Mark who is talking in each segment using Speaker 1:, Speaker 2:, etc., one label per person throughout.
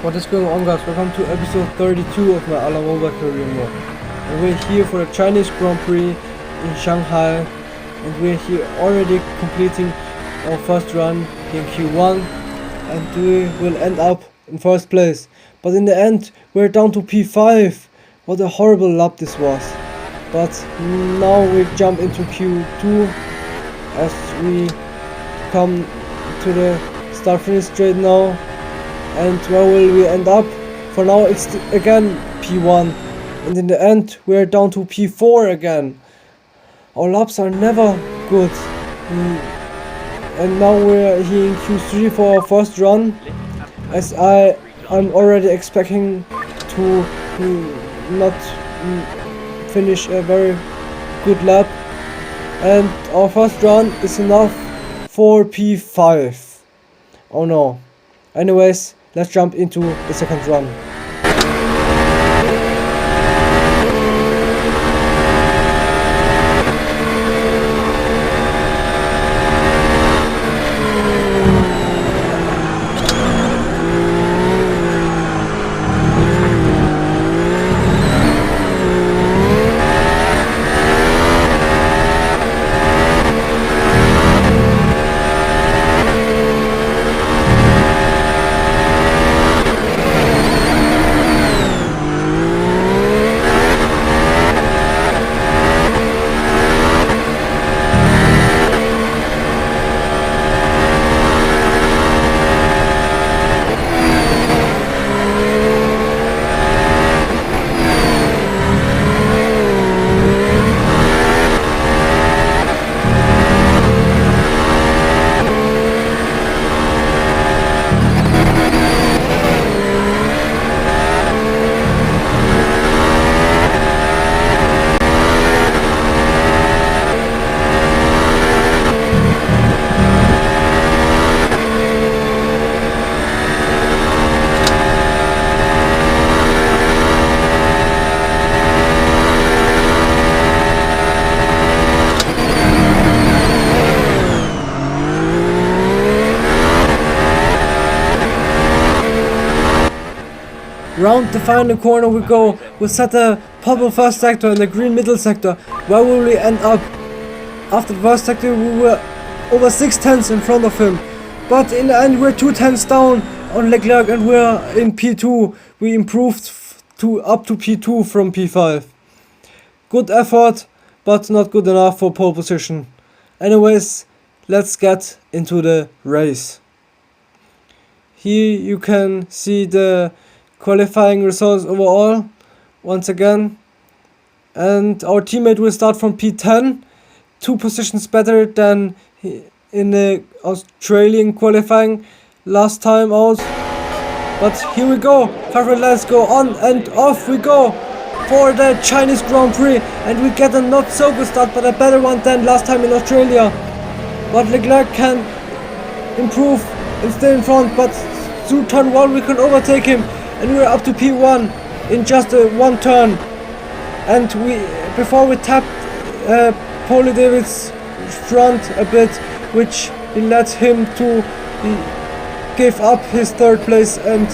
Speaker 1: What is going on, guys? Welcome to episode 32 of my AlaMobile career mode. And we're here for the Chinese Grand Prix in Shanghai, and we're here already completing our first run in Q1, and we will end up in first place. But in the end, we're down to P5. What a horrible lap this was. But now we jump into Q2 as we come to the start-finish straight now. And where will we end up? For now it's again P1, and in the end we're down to P4 again. Our laps are never good. And now we're here in Q3 for our first run, as I'm already expecting to not finish a very good lap, and our first run is enough for P5. Oh no. Anyways, let's jump into the second run. Round the final corner we go. We set the purple first sector and the green middle sector. Where will we end up? After the first sector we were over 6 tenths in front of him. But in the end we're 2 tenths down on Leclerc, and we're in P2. We improved up to P2 from P5. Good effort, but not good enough for pole position. Anyways, let's get into the race. Here you can see the qualifying results overall once again, and our teammate will start from P10, 2 positions better than in the Australian qualifying last time out. But here we go, 5 red lights go on and off we go for the Chinese Grand Prix, and we get a not so good start but a better one than last time in Australia. But Leclerc can improve and stay in front, but through turn 1 we can overtake him. And we're up to P1 in just one turn. And before we tapped Paul David's front a bit, which led him to give up his third place, and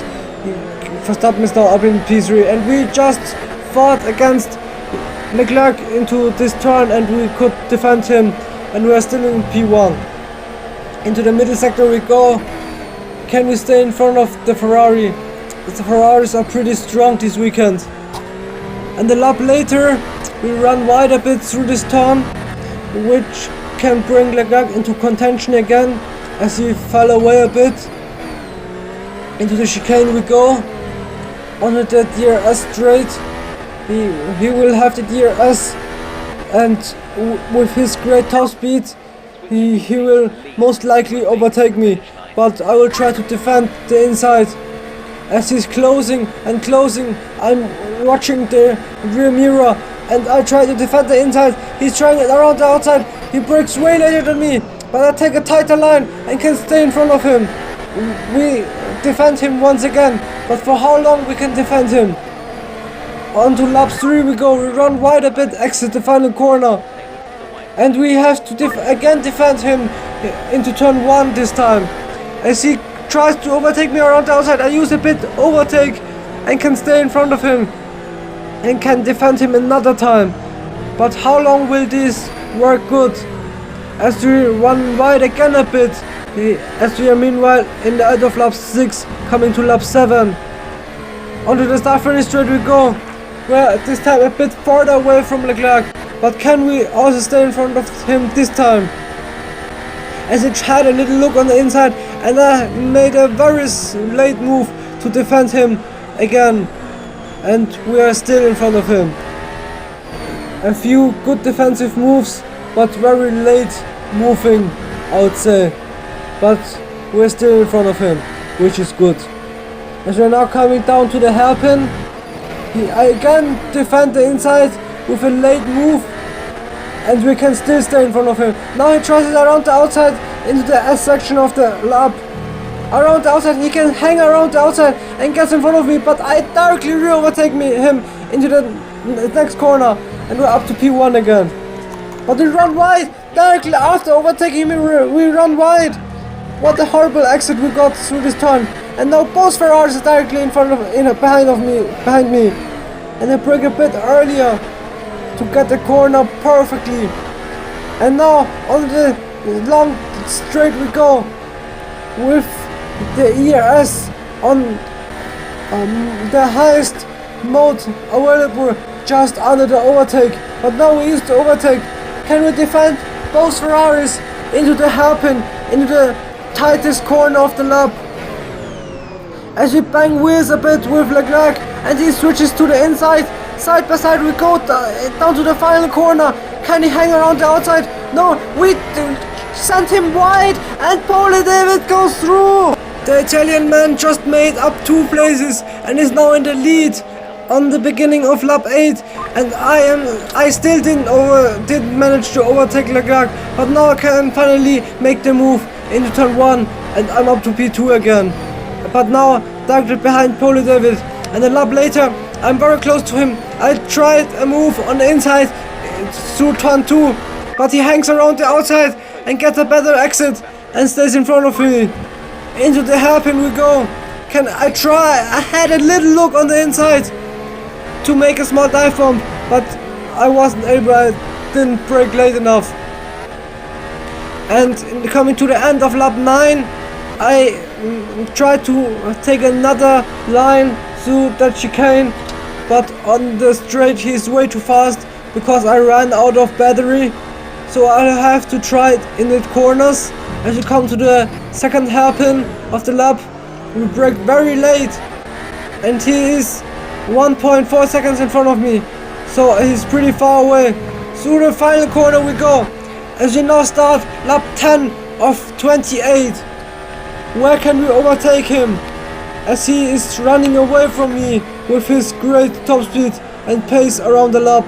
Speaker 1: Verstappen is now up in P3. And we just fought against Leclerc into this turn, and we could defend him, and we are still in P1. Into the middle sector we go. Can we stay in front of the Ferrari? The Ferraris are pretty strong this weekend. And the lap later we run wide a bit through this turn, which can bring Leclerc into contention again as he fell away a bit. Into the chicane we go. Onto the DRS straight. He will have the DRS, and with his great top speed he will most likely overtake me. But I will try to defend the inside. As he's closing and closing, I'm watching the rear mirror, and I try to defend the inside. He's trying it around the outside. He brakes way later than me, but I take a tighter line and can stay in front of him. We defend him once again, but for how long we can defend him? On to lap 3 we go. We run wide a bit, exit the final corner, and we have to again defend him into turn 1 this time, as he tries to overtake me around the outside. I use a bit overtake and can stay in front of him and can defend him another time. But how long will this work good? As we run wide again a bit, as we are meanwhile in the end of lap 6, coming to lap 7. Onto the start finish straight we go. Well, this time a bit further away from Leclerc, but can we also stay in front of him this time? As I had a little look on the inside, and I made a very late move to defend him again, and we are still in front of him. A few good defensive moves, but very late moving, I would say. But we're still in front of him, which is good. As we're now coming down to the hairpin, I again defend the inside with a late move, and we can still stay in front of him. Now he tries it around the outside into the S section of the lap. Around the outside, he can hang around the outside and gets in front of me, but I directly re-overtake him into the next corner, and we're up to P1 again. But we run wide, directly after overtaking him, we run wide. What a horrible exit we got through this turn. And now both Ferraris are directly in front of, behind me. And I brake a bit earlier to get the corner perfectly. And now on the long straight we go with the ERS on the highest mode available, just under the overtake. But now we use the overtake. Can we defend both Ferraris into the hairpin, into the tightest corner of the lap? As we bang wheels a bit with Leclerc, and he switches to the inside. Side by side we go down to the final corner. Can he hang around the outside? No, we sent him wide, and Paul David goes through. The Italian man just made up 2 places and is now in the lead on the beginning of lap 8, and I still didn't manage to overtake Leclerc, but now I can finally make the move into turn 1, and I'm up to P2 again. But now directly behind Paul David, and a lap later I'm very close to him. I tried a move on the inside through turn 2, but he hangs around the outside and gets a better exit and stays in front of me. Into the hairpin we go. Can I try? I had a little look on the inside to make a small dive bomb, but I wasn't able, I didn't brake late enough. And coming to the end of lap 9, I tried to take another line through that chicane, but on the straight he's way too fast because I ran out of battery, so I have to try it in the corners. As you come to the second hairpin of the lap, we brake very late, and he is 1.4 seconds in front of me, so he's pretty far away. Through the final corner we go, as we now start lap 10 of 28. Where can we overtake him? As he is running away from me with his great top speed and pace around the lap.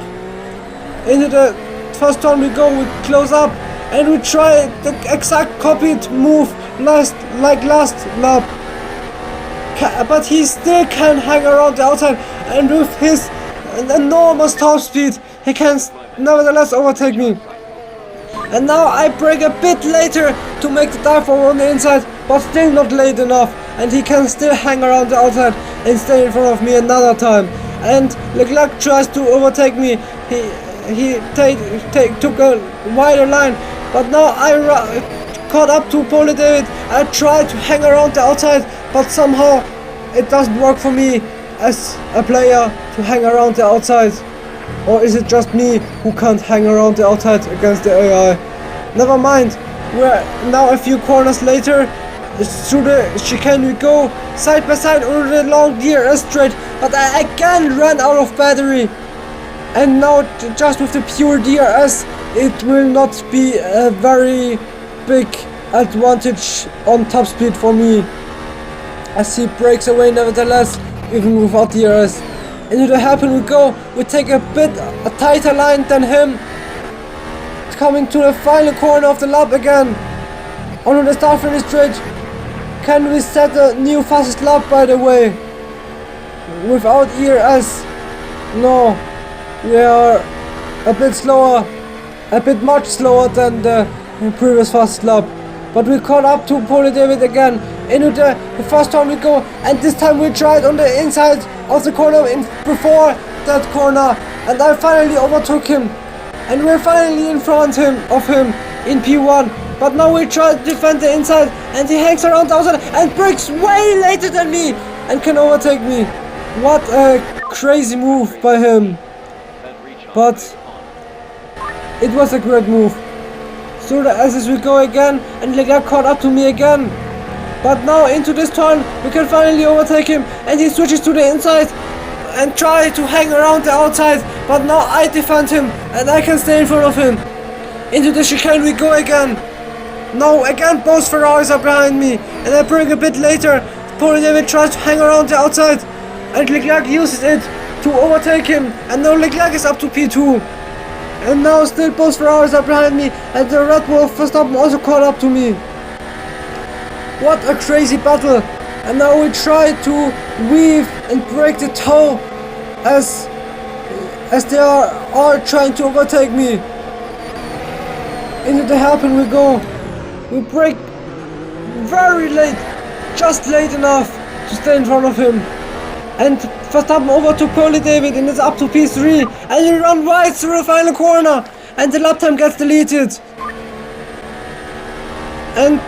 Speaker 1: Into the first turn we go, we close up and we try the exact copied move like last lap. But he still can hang around the outside, and with his enormous top speed he can nevertheless overtake me. And now I brake a bit later to make the dive bomb on the inside, but still not late enough, and he can still hang around the outside and stay in front of me another time. And Leclerc tries to overtake me. He took a wider line, but now I caught up to Paul David. I tried to hang around the outside, but somehow it doesn't work for me as a player to hang around the outside. Or is it just me who can't hang around the outside against the AI? Never mind, we're now a few corners later. Through the chicane we go, side by side over the long DRS straight, but I again ran out of battery. And now just with the pure DRS, it will not be a very big advantage on top speed for me, as he breaks away nevertheless, even without DRS. Into the hairpin we go, we take a tighter line than him. Coming to the final corner of the lap again. Onto the start finish straight. Can we set a new fastest lap, by the way? Without ERS? No. We are a bit slower. A bit much slower than the previous fastest lap. But we caught up to Paul David again. into the first turn we go, and this time we tried on the inside of the corner before that corner, and I finally overtook him, and we're finally in front of him in P1. But now we try to defend the inside, and he hangs around the outside and brakes way later than me and can overtake me. What a crazy move by him. But it was a great move. So as we go again, and Leclerc caught up to me again. But now into this turn, we can finally overtake him, and he switches to the inside and try to hang around the outside. But now I defend him, and I can stay in front of him. Into the chicane we go again. Now again both Ferraris are behind me, and I brake a bit later. Paul David tries to hang around the outside, and Leclerc uses it to overtake him, and now Leclerc is up to P2. And now still both Ferraris are behind me, and the Red Bull Verstappen also caught up to me. What a crazy battle. And now we try to weave and break the toe as they are all trying to overtake me. Into the hairpin we go. We brake very late, just late enough to stay in front of him. And Verstappen overtook Paul David, and it's up to P3, and he run right through the final corner, and the lap time gets deleted. And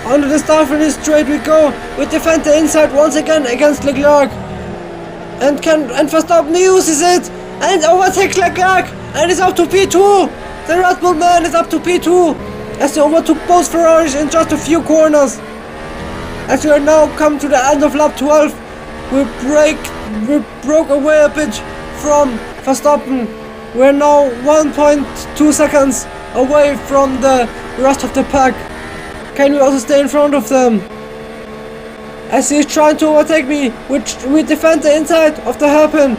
Speaker 1: onto the start-finish straight we go. We defend the inside once again against Leclerc, and Verstappen uses it and overtakes Leclerc, and it's up to P2. The Red Bull man is up to P2 as they overtook both Ferraris in just a few corners. As we are now come to the end of lap 12, we broke away a bit from Verstappen. We're now 1.2 seconds away from the rest of the pack. Can we also stay in front of them? As he's trying to overtake me, we defend the inside of the hairpin,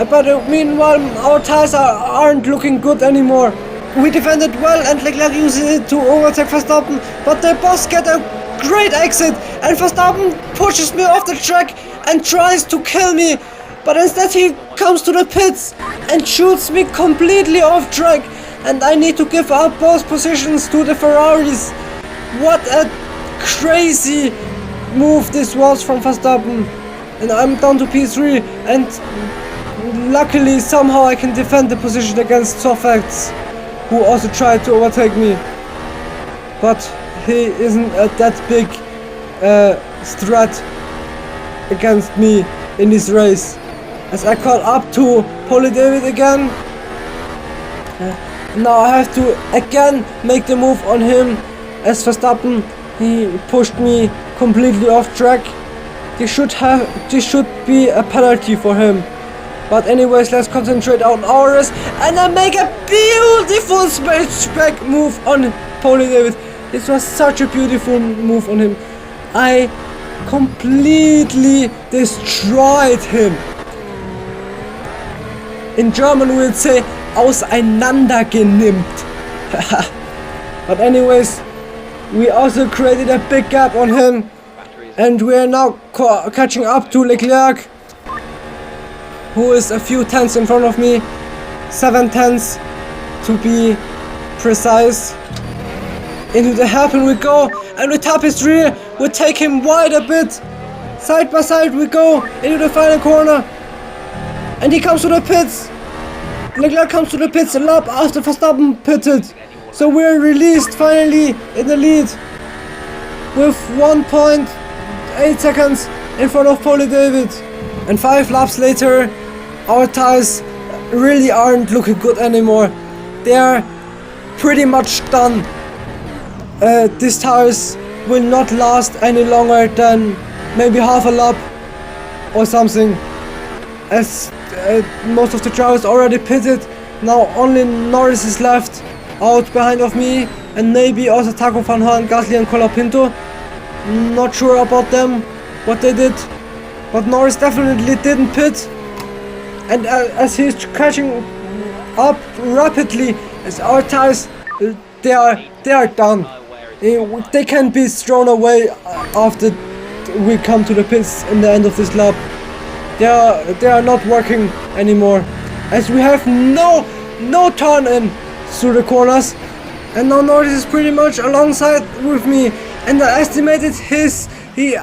Speaker 1: but meanwhile our tires aren't looking good anymore. We defended well, and Leclerc uses it to overtake Verstappen, but they both get a great exit, and Verstappen pushes me off the track and tries to kill me, but instead he comes to the pits and shoots me completely off track, and I need to give up both positions to the Ferraris. What a crazy move this was from Verstappen, and I'm down to P3, and luckily somehow I can defend the position against Sofacts, who also tried to overtake me, but he isn't that big threat against me in this race. As I caught up to Paul David again, now I have to again make the move on him. As Verstappen, he pushed me completely off track. This should be a penalty for him. But anyways, let's concentrate on our race, and I make a beautiful spec move on Paul David. This was such a beautiful move on him. I completely destroyed him. In German we would say auseinandergenimmt. But anyways, we also created a big gap on him, and we are now catching up to Leclerc, who is a few tenths in front of me, 7 tenths to be precise. Into the hairpin we go, and we tap his rear, we take him wide a bit. Side by side we go into the final corner, and he comes to the pits. Leclerc comes to the pits a lap after Verstappen pitted. So we're released finally in the lead with 1.8 seconds in front of Paul David. And 5 laps later, our tires really aren't looking good anymore. They are pretty much done. These tires will not last any longer than maybe half a lap or something, as most of the drivers already pitted. Now only Norris is left out behind of me, and maybe also Taco Van Horn, Gasly and Colapinto. Not sure about them, what they did, but Norris definitely didn't pit. And as he's catching up rapidly, as our tires, they are done. They can be thrown away after we come to the pits in the end of this lap. They are not working anymore, as we have no turn in through the corners, and now Norris is pretty much alongside with me, and I estimated his he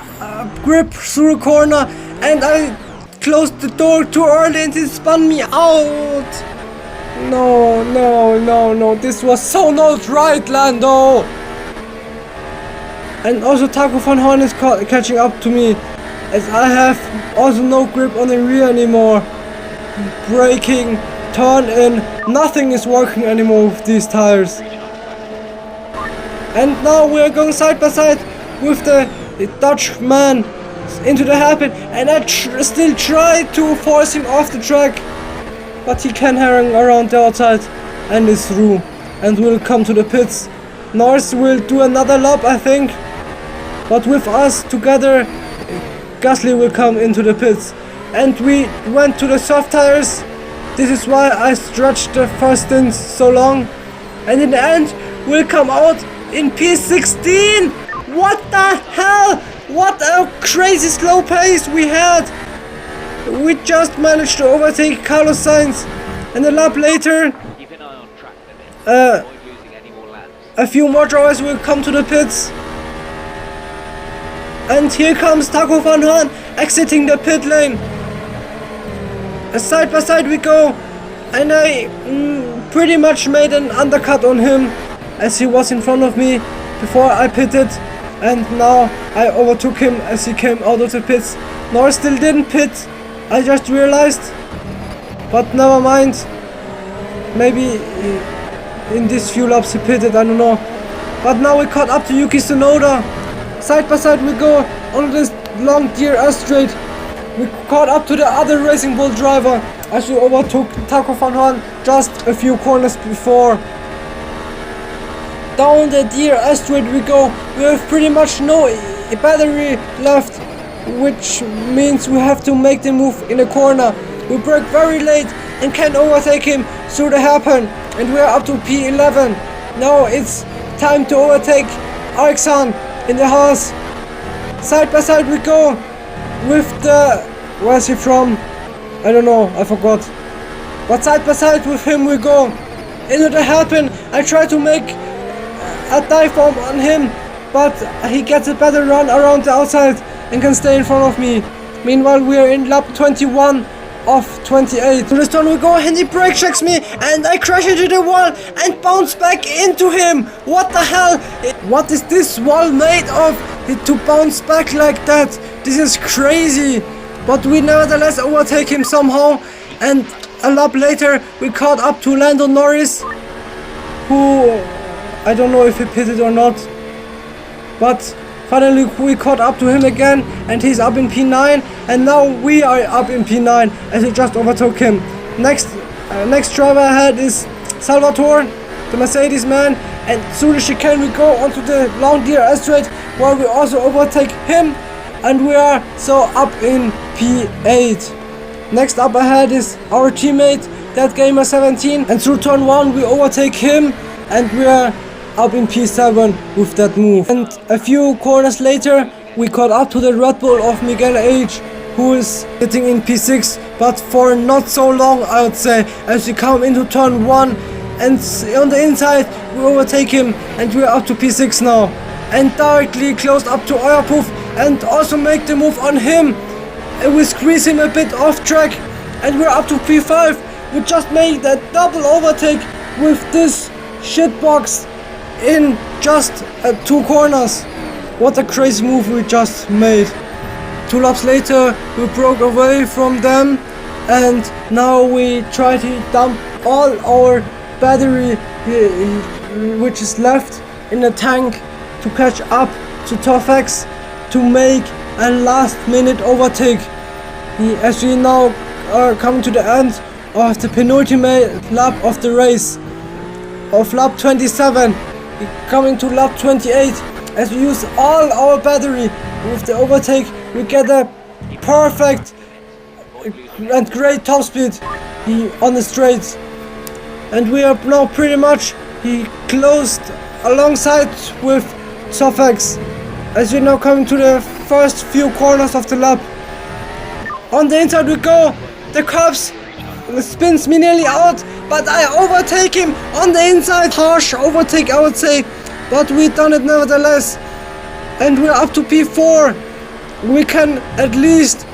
Speaker 1: gripped through a corner, and I closed the door too early and he spun me out. No, this was so not right, Lando. And also Taco Van Horn is catching up to me, as I have also no grip on the rear anymore. Braking, turn in, nothing is working anymore with these tires. And now we are going side by side with the Dutch man into the hairpin, and I still try to force him off the track, but he can hang around the outside and is through and will come to the pits. Norris will do another lap, I think, but with us together Gasly will come into the pits, and we went to the soft tires. This is why I stretched the first stint so long, and in the end we'll come out in P16. What the hell? What a crazy slow pace we had. We just managed to overtake Carlos Sainz, and a lap later a few more drivers will come to the pits. And here comes Taco Van Horn exiting the pit lane. Side by side we go, and I pretty much made an undercut on him, as he was in front of me before I pitted, and now I overtook him as he came out of the pits. Norris still didn't pit, I just realized, but never mind. Maybe in these few laps he pitted, I don't know. But now we caught up to Yuki Tsunoda. Side by side we go on this long DRS straight. We caught up to the other Racing Bull driver as we overtook Taco Van Horn just a few corners before. Down the DRS straight we go. We have pretty much no battery left, which means we have to make the move in a corner. We brake very late and can't overtake him through the hairpin, and we are up to P11. Now it's time to overtake Alexan in the Haas. Side by side we go with the... where's he from? I don't know, I forgot. But side by side with him we go into the hairpin. I try to make a dive bomb on him, but he gets a better run around the outside and can stay in front of me. Meanwhile we are in lap 21 of 28. To this turn we go, and he brake checks me, and I crash into the wall and bounce back into him. What the hell? What is this wall made of to bounce back like that? This is crazy. But we nevertheless overtake him somehow, and a lap later we caught up to Lando Norris, who I don't know if he pitted or not, but finally we caught up to him again, and he's up in P9, and now we are up in P9 as we just overtook him. Next driver ahead is Salvatore, the Mercedes man, and through the chicane we go onto the long DRS straight, where we also overtake him, and we are so up in P8. Next up ahead is our teammate, that gamer 17, and through turn 1 we overtake him, and we are up in P7 with that move. And a few corners later we caught up to the Red Bull of Miguel H, who is sitting in P6, but for not so long I would say, as we come into turn 1, and on the inside we overtake him, and we are up to P6 now, and directly close up to Oyapuf and also make the move on him, and we squeeze him a bit off track, and we're up to P5. We just made a double overtake with this shitbox in just 2 corners. What a crazy move we just made. 2 laps later we broke away from them, and now we try to dump all our battery which is left in the tank to catch up to Twich to make a last minute overtake. As we now are coming to the end of the penultimate lap of the race, of lap 27, coming to lap 28, as we use all our battery with the overtake, we get a perfect and great top speed on the straights, and we are now pretty much closed alongside with Twich, as we're now coming to the first few corners of the lap. On the inside we go, the cops spins me nearly out, but I overtake him on the inside. Harsh overtake I would say, but we done it nevertheless. and we're up to P4. We can at least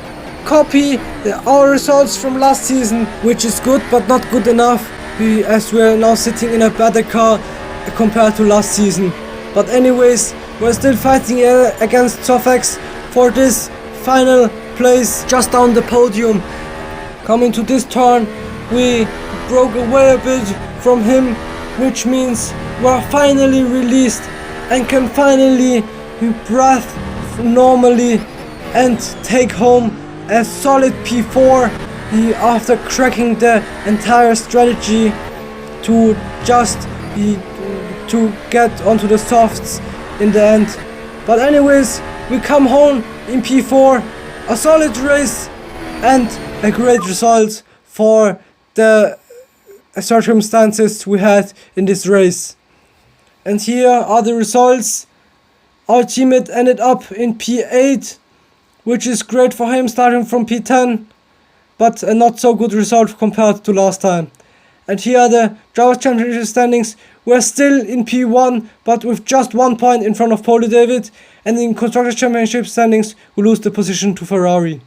Speaker 1: copy our results from last season, which is good but not good enough, as we're now sitting in a better car compared to last season. But anyways, we're still fighting against Twich for this final place just down the podium. Coming to this turn, we broke away a bit from him, which means we're finally released and can finally breathe normally and take home a solid P4 after cracking the entire strategy to just to get onto the softs in the end. But anyways, we come home in P4, a solid race and a great result for the circumstances we had in this race. And here are the results. Our teammate ended up in P8, which is great for him, starting from P10, but a not so good result compared to last time. And here are the Drivers' Championship standings. We're still in P1, but with just 1 point in front of Pole David, and in Constructors' Championship standings we lose the position to Ferrari.